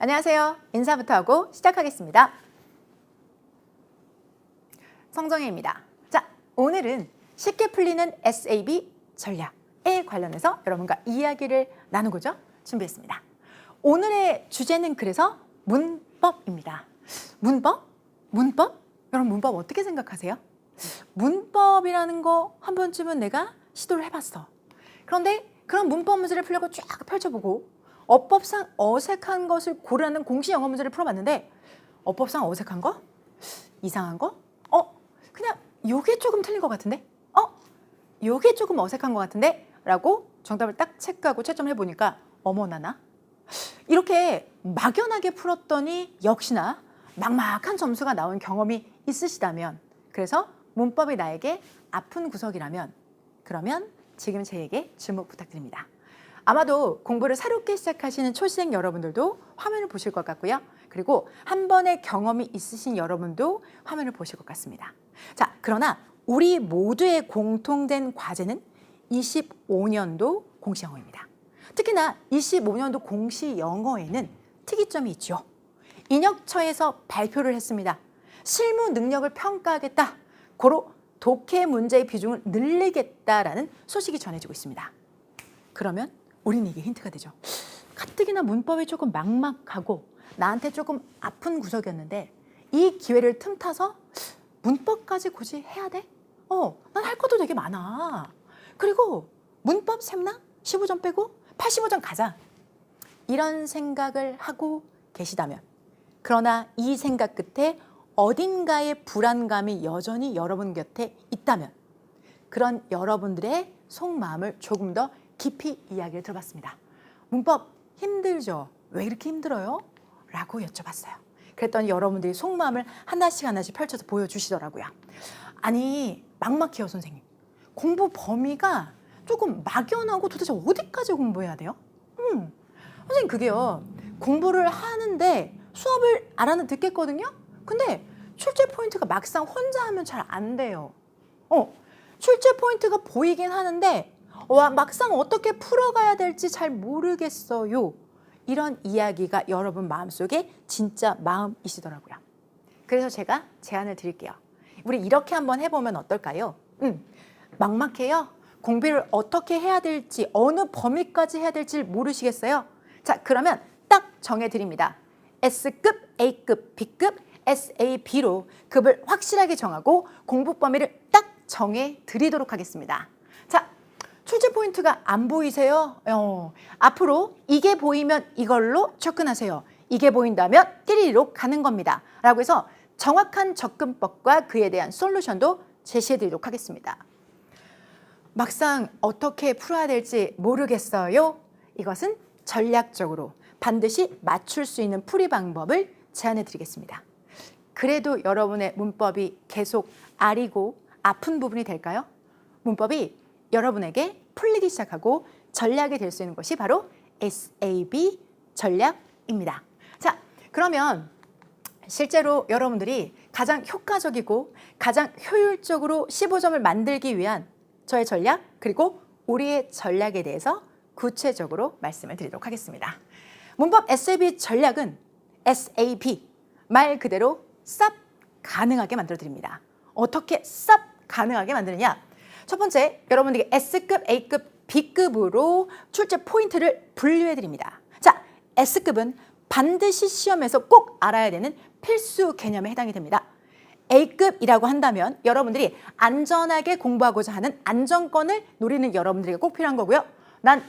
안녕하세요. 인사부터 하고 시작하겠습니다. 성정혜입니다. 자, 오늘은 쉽게 풀리는 SAB 전략에 관련해서 여러분과 이야기를 나누고자 준비했습니다. 오늘의 주제는 그래서 문법입니다. 문법? 여러분 문법 어떻게 생각하세요? 문법이라는 거 한 번쯤은 내가 시도를 해봤어. 그런데 그런 문법 문제를 풀려고 쫙 펼쳐보고 어법상 어색한 것을 고르는 공식 영어 문제를 풀어봤는데 어법상 어색한 거? 이상한 거? 그냥 요게 조금 틀린 것 같은데? 요게 조금 어색한 것 같은데? 라고 정답을 딱 체크하고 채점을 해보니까 어머나나? 이렇게 막연하게 풀었더니 역시나 막막한 점수가 나온 경험이 있으시다면, 그래서 문법이 나에게 아픈 구석이라면, 그러면 지금 제에게 주목 부탁드립니다. 아마도 공부를 새롭게 시작하시는 초시생 여러분들도 화면을 보실 것 같고요. 그리고 한 번의 경험이 있으신 여러분도 화면을 보실 것 같습니다. 자, 그러나 우리 모두의 공통된 과제는 25년도 공시영어입니다. 특히나 25년도 공시영어에는 특이점이 있죠. 인역처에서 발표를 했습니다. 실무 능력을 평가하겠다. 고로 독해 문제의 비중을 늘리겠다라는 소식이 전해지고 있습니다. 그러면 우리는 이게 힌트가 되죠. 가뜩이나 문법이 조금 막막하고 나한테 조금 아픈 구석이었는데 이 기회를 틈타서 문법까지 굳이 해야 돼? 난 할 것도 되게 많아. 그리고 문법 셈나? 15점 빼고 85점 가자. 이런 생각을 하고 계시다면, 그러나 이 생각 끝에 어딘가의 불안감이 여전히 여러분 곁에 있다면, 그런 여러분들의 속마음을 조금 더 깊이 이야기를 들어봤습니다. 문법 힘들죠? 왜 이렇게 힘들어요? 라고 여쭤봤어요. 그랬더니 여러분들이 속마음을 하나씩 펼쳐서 보여주시더라고요. 아니, 막막해요 선생님. 공부 범위가 조금 막연하고 도대체 어디까지 공부해야 돼요? 선생님, 그게요, 공부를 하는데 수업을 듣겠거든요? 근데 출제 포인트가 막상 혼자 하면 잘 안 돼요. 출제 포인트가 보이긴 하는데 막상 어떻게 풀어가야 될지 잘 모르겠어요. 이런 이야기가 여러분 마음속에 진짜 마음이시더라고요. 그래서 제가 제안을 드릴게요. 우리 이렇게 한번 해보면 어떨까요? 막막해요? 공부를 어떻게 해야 될지, 어느 범위까지 해야 될지 모르시겠어요? 자, 그러면 딱 정해드립니다. S급, A급, B급, SAB로 급을 확실하게 정하고 공부 범위를 딱 정해드리도록 하겠습니다. 자, 출제 포인트가 안 보이세요? 앞으로 이게 보이면 이걸로 접근하세요. 이게 보인다면 띠리로 가는 겁니다. 라고 해서 정확한 접근법과 그에 대한 솔루션도 제시해드리도록 하겠습니다. 막상 어떻게 풀어야 될지 모르겠어요? 이것은 전략적으로 반드시 맞출 수 있는 풀이 방법을 제안해드리겠습니다. 그래도 여러분의 문법이 계속 아리고 아픈 부분이 될까요? 문법이 여러분에게 풀리기 시작하고 전략이 될 수 있는 것이 바로 SAB 전략입니다. 자, 그러면 실제로 여러분들이 가장 효과적이고 가장 효율적으로 15점을 만들기 위한 저의 전략, 그리고 우리의 전략에 대해서 구체적으로 말씀을 드리도록 하겠습니다. 문법 SAB 전략은 SAB, 말 그대로 쌉 가능하게 만들어 드립니다. 어떻게 쌉 가능하게 만드느냐? 첫 번째, 여러분들에게 S급, A급, B급으로 출제 포인트를 분류해 드립니다. 자, S급은 반드시 시험에서 꼭 알아야 되는 필수 개념에 해당이 됩니다. A급이라고 한다면 여러분들이 안전하게 공부하고자 하는 안정권을 노리는 여러분들에게 꼭 필요한 거고요. 난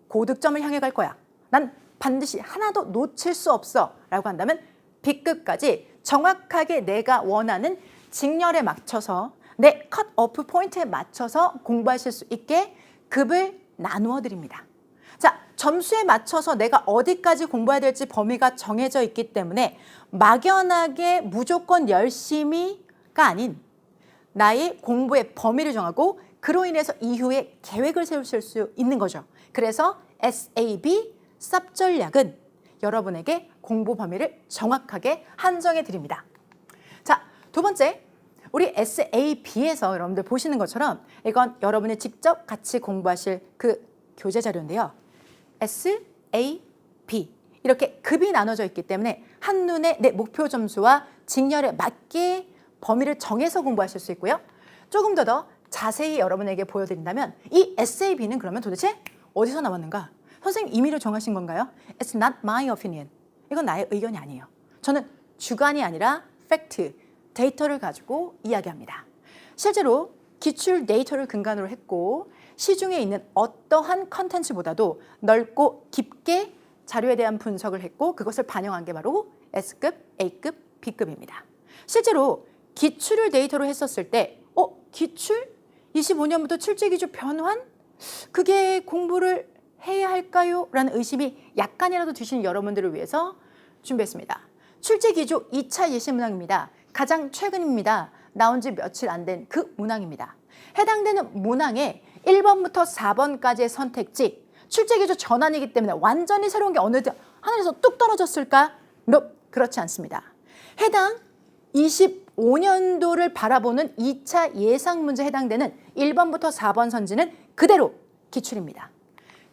고득점을 향해 갈 거야. 난 반드시 하나도 놓칠 수 없어. 라고 한다면 B급까지 정확하게 내가 원하는 직렬에 맞춰서 내 컷오프 포인트에 맞춰서 공부하실 수 있게 급을 나누어 드립니다. 자, 점수에 맞춰서 내가 어디까지 공부해야 될지 범위가 정해져 있기 때문에 막연하게 무조건 열심히가 아닌 나의 공부의 범위를 정하고 그로 인해서 이후에 계획을 세우실 수 있는 거죠. 그래서 SAB 쌉 전략은 여러분에게 공부 범위를 정확하게 한정해 드립니다. 자, 두 번째, 우리 SAB에서 여러분들 보시는 것처럼 이건 여러분이 직접 같이 공부하실 그 교재 자료인데요. SAB 이렇게 급이 나눠져 있기 때문에 한눈에 내 목표 점수와 직렬에 맞게 범위를 정해서 공부하실 수 있고요. 조금 더 자세히 여러분에게 보여드린다면 이 SAB는 그러면 도대체 어디서 나왔는가? 선생님 임의로 정하신 건가요? It's not my opinion. 이건 나의 의견이 아니에요. 저는 주관이 아니라 팩트, 데이터를 가지고 이야기합니다. 실제로 기출 데이터를 근간으로 했고 시중에 있는 어떠한 컨텐츠보다도 넓고 깊게 자료에 대한 분석을 했고 그것을 반영한 게 바로 S급, A급, B급입니다. 실제로 기출을 데이터로 했었을 때 기출? 25년부터 출제기조 변환? 그게 공부를 해야 할까요? 라는 의심이 약간이라도 드시는 여러분들을 위해서 준비했습니다. 출제기조 2차 예시 문항입니다. 가장 최근입니다. 나온 지 며칠 안 된 그 문항입니다. 해당되는 문항의 1번부터 4번까지의 선택지, 출제기조 전환이기 때문에 완전히 새로운 게 어느 하늘에서 뚝 떨어졌을까? 그렇지 않습니다. 해당 25년도를 바라보는 2차 예상 문제에 해당되는 1번부터 4번 선지는 그대로 기출입니다.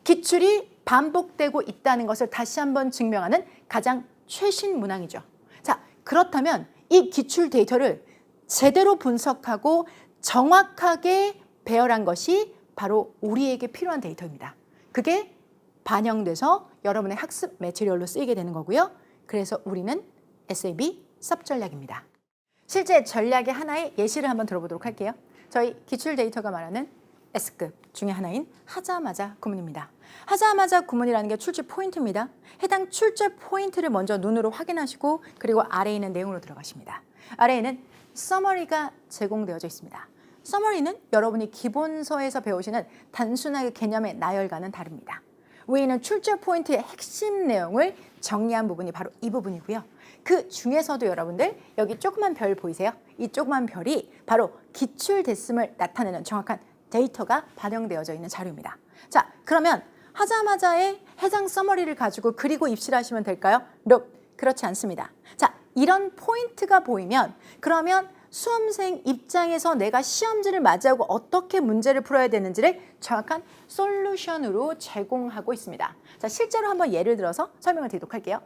기출이 반복되고 있다는 것을 다시 한번 증명하는 가장 최신 문항이죠. 자, 그렇다면 이 기출 데이터를 제대로 분석하고 정확하게 배열한 것이 바로 우리에게 필요한 데이터입니다. 그게 반영돼서 여러분의 학습 매트리얼로 쓰이게 되는 거고요. 그래서 우리는 SAB 쌉전략입니다. 실제 전략의 하나의 예시를 한번 들어보도록 할게요. 저희 기출 데이터가 말하는 S급 중에 하나인 하자마자 구문입니다. 하자마자 구문이라는 게 출제 포인트입니다. 해당 출제 포인트를 먼저 눈으로 확인하시고 그리고 아래에 있는 내용으로 들어가십니다. 아래에는 서머리가 제공되어져 있습니다. 서머리는 여러분이 기본서에서 배우시는 단순하게 개념의 나열과는 다릅니다. 위에 있는 출제 포인트의 핵심 내용을 정리한 부분이 바로 이 부분이고요. 그 중에서도 여러분들 여기 조그만 별 보이세요? 이 조그만 별이 바로 기출됐음을 나타내는 정확한 데이터가 반영되어져 있는 자료입니다. 자, 그러면 하자마자의 해당 서머리를 가지고 그리고 입시를 하시면 될까요? 그렇지 않습니다. 자, 이런 포인트가 보이면 그러면 수험생 입장에서 내가 시험지를 맞이하고 어떻게 문제를 풀어야 되는지를 정확한 솔루션으로 제공하고 있습니다. 자, 실제로 한번 예를 들어서 설명을 드리도록 할게요.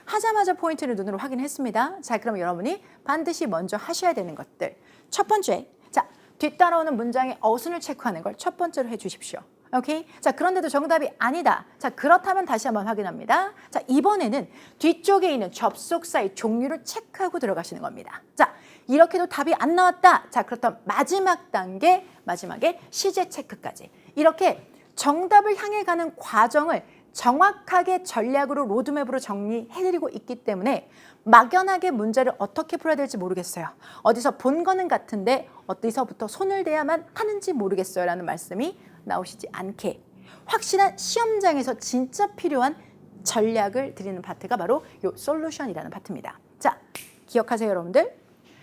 하자마자 포인트를 눈으로 확인했습니다. 자, 그럼 여러분이 반드시 먼저 하셔야 되는 것들. 첫 번째, 자, 뒤따라오는 문장의 어순을 체크하는 걸 첫 번째로 해주십시오. 오케이? 자, 그런데도 정답이 아니다. 자, 그렇다면 다시 한번 확인합니다. 자, 이번에는 뒤쪽에 있는 접속사의 종류를 체크하고 들어가시는 겁니다. 자, 이렇게도 답이 안 나왔다. 자, 그렇다면 마지막 단계, 마지막에 시제 체크까지. 이렇게 정답을 향해 가는 과정을 정확하게 전략으로 로드맵으로 정리해드리고 있기 때문에 막연하게 문제를 어떻게 풀어야 될지 모르겠어요. 어디서 본 거는 같은데 어디서부터 손을 대야만 하는지 모르겠어요 라는 말씀이 나오시지 않게 확실한 시험장에서 진짜 필요한 전략을 드리는 파트가 바로 이 솔루션이라는 파트입니다. 자, 기억하세요 여러분들.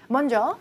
먼저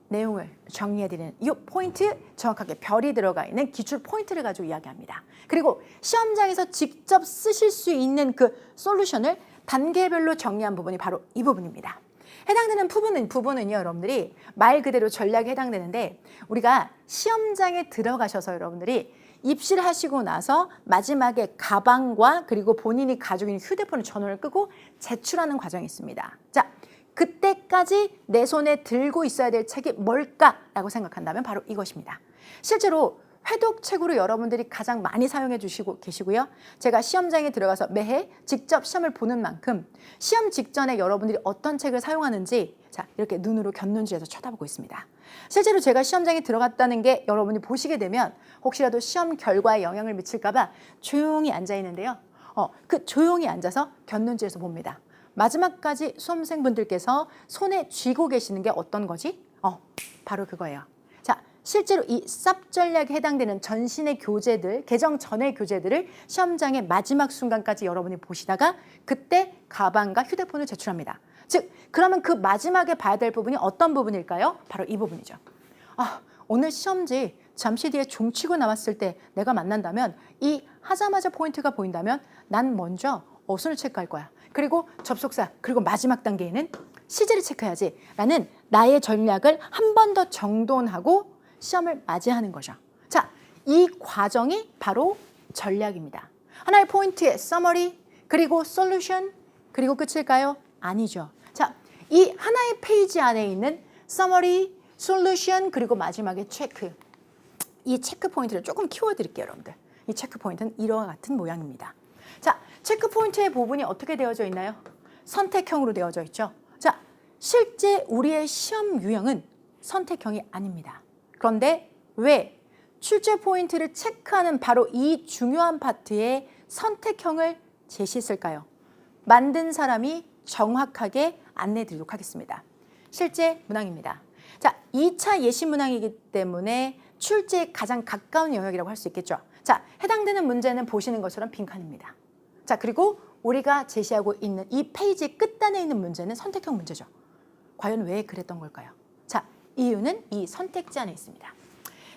내용을 정리해드리는 이 포인트, 정확하게 별이 들어가 있는 기출 포인트를 가지고 이야기합니다. 그리고 시험장에서 직접 쓰실 수 있는 그 솔루션을 단계별로 정리한 부분이 바로 이 부분입니다. 해당되는 부분은요, 여러분들이 말 그대로 전략에 해당되는데 우리가 시험장에 들어가셔서 여러분들이 입시를 하시고 나서 마지막에 가방과 그리고 본인이 가지고 있는 휴대폰의 전원을 끄고 제출하는 과정이 있습니다. 자, 그때까지 내 손에 들고 있어야 될 책이 뭘까라고 생각한다면 바로 이것입니다. 실제로 회독책으로 여러분들이 가장 많이 사용해 주시고 계시고요. 제가 시험장에 들어가서 매해 직접 시험을 보는 만큼 시험 직전에 여러분들이 어떤 책을 사용하는지 자, 이렇게 눈으로 곁눈질해서 쳐다보고 있습니다. 실제로 제가 시험장에 들어갔다는 게 여러분이 보시게 되면 혹시라도 시험 결과에 영향을 미칠까 봐 조용히 앉아 있는데요. 그 조용히 앉아서 곁눈질해서 봅니다. 마지막까지 수험생분들께서 손에 쥐고 계시는 게 어떤 거지? 바로 그거예요. 자, 실제로 이 쌉 전략에 해당되는 전신의 교재들, 개정 전의 교재들을 시험장의 마지막 순간까지 여러분이 보시다가 그때 가방과 휴대폰을 제출합니다. 즉, 그러면 그 마지막에 봐야 될 부분이 어떤 부분일까요? 바로 이 부분이죠. 오늘 시험지 잠시 뒤에 종치고 나왔을 때 내가 만난다면 이 하자마자 포인트가 보인다면 난 먼저 어순을 체크할 거야. 그리고 접속사, 그리고 마지막 단계에는 시제를 체크해야지 라는 나의 전략을 한 번 더 정돈하고 시험을 맞이하는 거죠. 자, 이 과정이 바로 전략입니다. 하나의 포인트의 서머리, 그리고 솔루션, 그리고 끝일까요? 아니죠. 자, 이 하나의 페이지 안에 있는 summary, solution, 그리고 마지막에 체크. 이 체크 포인트를 조금 키워드릴게요, 여러분들. 이 체크 포인트는 이와 같은 모양입니다. 자, 체크 포인트의 부분이 어떻게 되어져 있나요? 선택형으로 되어져 있죠. 자, 실제 우리의 시험 유형은 선택형이 아닙니다. 그런데 왜 출제 포인트를 체크하는 바로 이 중요한 파트에 선택형을 제시했을까요? 만든 사람이 정확하게 안내해 드리도록 하겠습니다. 실제 문항입니다. 자, 2차 예시 문항이기 때문에 출제에 가장 가까운 영역이라고 할 수 있겠죠. 자, 해당되는 문제는 보시는 것처럼 빈칸입니다. 자, 그리고 우리가 제시하고 있는 이 페이지 끝단에 있는 문제는 선택형 문제죠. 과연 왜 그랬던 걸까요? 자, 이유는 이 선택지 안에 있습니다.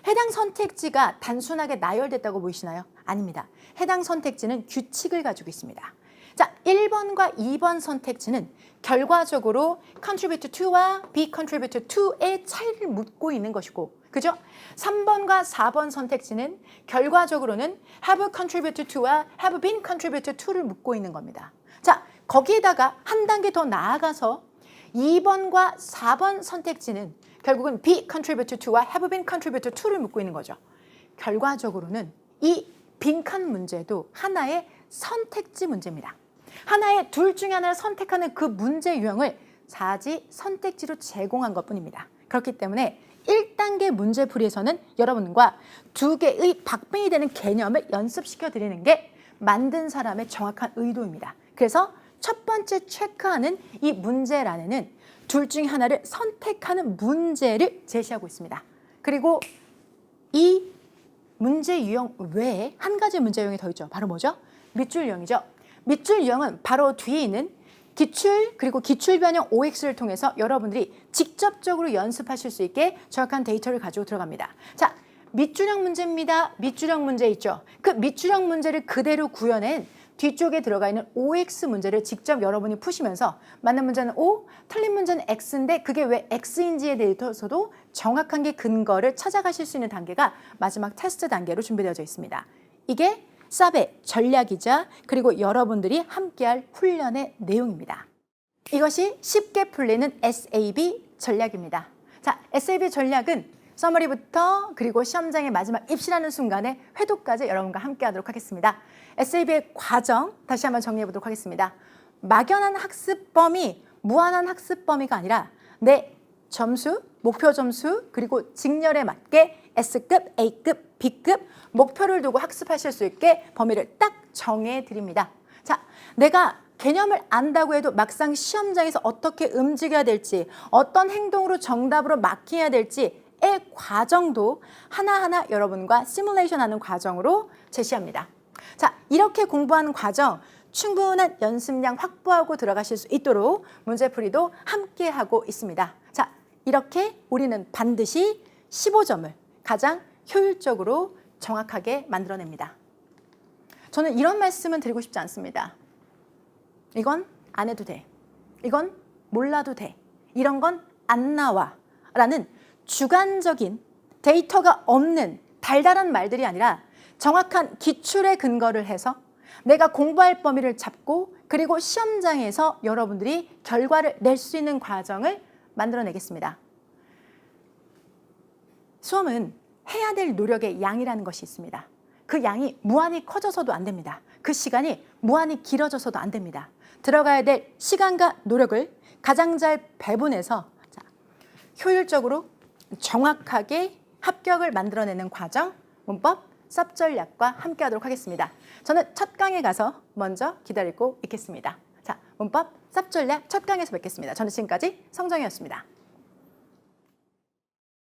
해당 선택지가 단순하게 나열됐다고 보이시나요? 아닙니다. 해당 선택지는 규칙을 가지고 있습니다. 자, 1번과 2번 선택지는 결과적으로 contribute to와 be contribute to의 차이를 묻고 있는 것이고, 그죠? 3번과 4번 선택지는 결과적으로는 have contributed to와 have been contributed to를 묻고 있는 겁니다. 자, 거기에다가 한 단계 더 나아가서 2번과 4번 선택지는 결국은 be contributed to와 have been contributed to를 묻고 있는 거죠. 결과적으로는 이 빈칸 문제도 하나의 선택지 문제입니다. 하나의 둘 중에 하나를 선택하는 그 문제 유형을 사지 선택지로 제공한 것뿐입니다. 그렇기 때문에 1단계 문제풀이에서는 여러분과 두 개의 박빙이 되는 개념을 연습시켜 드리는 게 만든 사람의 정확한 의도입니다. 그래서 첫 번째 체크하는 이 문제란에는 둘 중에 하나를 선택하는 문제를 제시하고 있습니다. 그리고 이 문제 유형 외에 한 가지 문제 유형이 더 있죠. 바로 뭐죠? 밑줄 유형이죠. 밑줄 유형은 바로 뒤에 있는 기출 그리고 기출 변형 OX를 통해서 여러분들이 직접적으로 연습하실 수 있게 정확한 데이터를 가지고 들어갑니다. 자, 밑줄형 문제입니다. 밑줄형 문제 있죠. 그 밑줄형 문제를 그대로 구현한 뒤쪽에 들어가 있는 OX 문제를 직접 여러분이 푸시면서 맞는 문제는 O, 틀린 문제는 X인데 그게 왜 X인지에 대해서도 정확한 게 근거를 찾아가실 수 있는 단계가 마지막 테스트 단계로 준비되어져 있습니다. 이게 쌉의 전략이자 그리고 여러분들이 함께할 훈련의 내용입니다. 이것이 쉽게 풀리는 SAB 전략입니다. 자, SAB 전략은 서머리부터 그리고 시험장의 마지막 입시라는 순간에 회독까지 여러분과 함께 하도록 하겠습니다. SAB의 과정 다시 한번 정리해 보도록 하겠습니다. 막연한 학습 범위, 무한한 학습 범위가 아니라 내 점수, 목표 점수 그리고 직렬에 맞게 S급, A급, B급 목표를 두고 학습하실 수 있게 범위를 딱 정해 드립니다. 자, 내가 개념을 안다고 해도 막상 시험장에서 어떻게 움직여야 될지, 어떤 행동으로 정답으로 마킹해야 될지의 과정도 하나하나 여러분과 시뮬레이션하는 과정으로 제시합니다. 자, 이렇게 공부하는 과정 충분한 연습량 확보하고 들어가실 수 있도록 문제풀이도 함께 하고 있습니다. 자, 이렇게 우리는 반드시 15점을 가장 효율적으로 정확하게 만들어냅니다. 저는 이런 말씀은 드리고 싶지 않습니다. 이건 안 해도 돼. 이건 몰라도 돼. 이런 건 안 나와. 라는 주관적인 데이터가 없는 달달한 말들이 아니라 정확한 기출에 근거를 해서 내가 공부할 범위를 잡고 그리고 시험장에서 여러분들이 결과를 낼 수 있는 과정을 만들어내겠습니다. 수험은 해야 될 노력의 양이라는 것이 있습니다. 그 양이 무한히 커져서도 안 됩니다. 그 시간이 무한히 길어져서도 안 됩니다. 들어가야 될 시간과 노력을 가장 잘 배분해서 효율적으로 정확하게 합격을 만들어내는 과정, 문법, 쌉 전략과 함께 하도록 하겠습니다. 저는 첫 강에 가서 먼저 기다리고 있겠습니다. 자, 문법, 쌉 전략 첫 강에서 뵙겠습니다. 저는 지금까지 성정이었습니다.